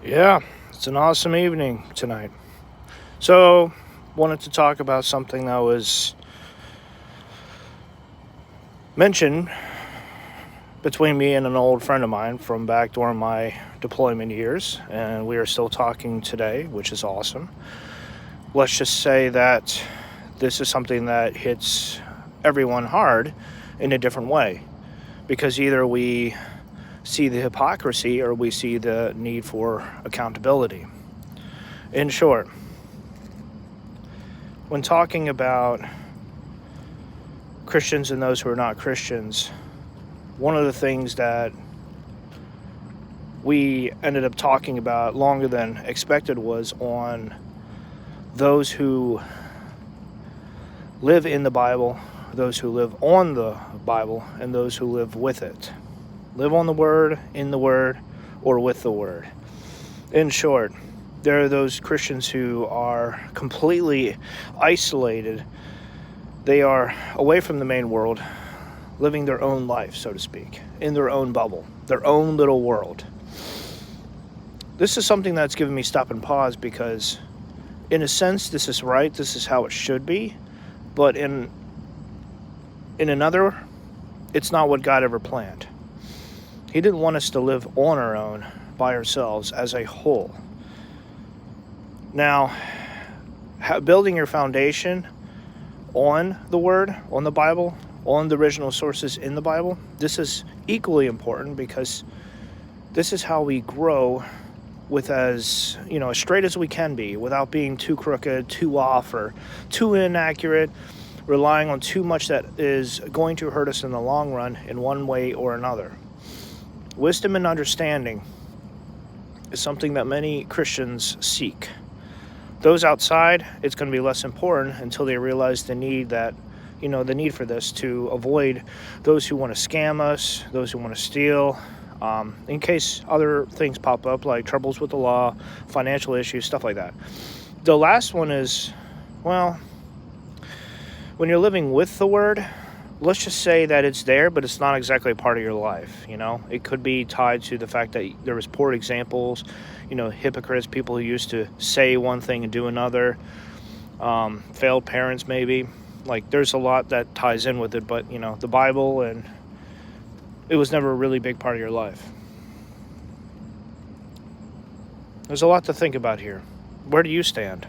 Yeah, it's an awesome evening tonight. So, wanted to talk about something that was mentioned between me and an old friend of mine from back during my deployment years, and we are still talking today, which is awesome. Let's just say that this is something that hits everyone hard in a different way because either we see the hypocrisy or we see the need for accountability. In short, when talking about Christians and those who are not Christians, one of the things that we ended up talking about longer than expected was on those who live in the Bible, those who live on the Bible, and those who live with it. Live on the Word, in the Word, or with the Word. In short, there are those Christians who are completely isolated. They are away from the main world, living their own life, so to speak, in their own bubble, their own little world. This is something that's given me stop and pause because, in a sense, this is right. This is how it should be. But in another, it's not what God ever planned. He didn't want us to live on our own, by ourselves, as a whole. Now, building your foundation on the Word, on the Bible, on the original sources in the Bible, this is equally important because this is how we grow with as straight as we can be without being too crooked, too off, or too inaccurate, relying on too much that is going to hurt us in the long run in one way or another. Wisdom and understanding is something that many Christians seek. Those outside, it's going to be less important until they realize the need for this to avoid those who want to scam us, those who want to steal, in case other things pop up like troubles with the law, financial issues, stuff like that. The last one is, when you're living with the Word, let's just say that it's there, but it's not exactly a part of your life. It could be tied to the fact that there was poor examples, hypocrites, people who used to say one thing and do another, failed parents maybe. Like, there's a lot that ties in with it, but, the Bible, and it was never a really big part of your life. There's a lot to think about here. Where do you stand?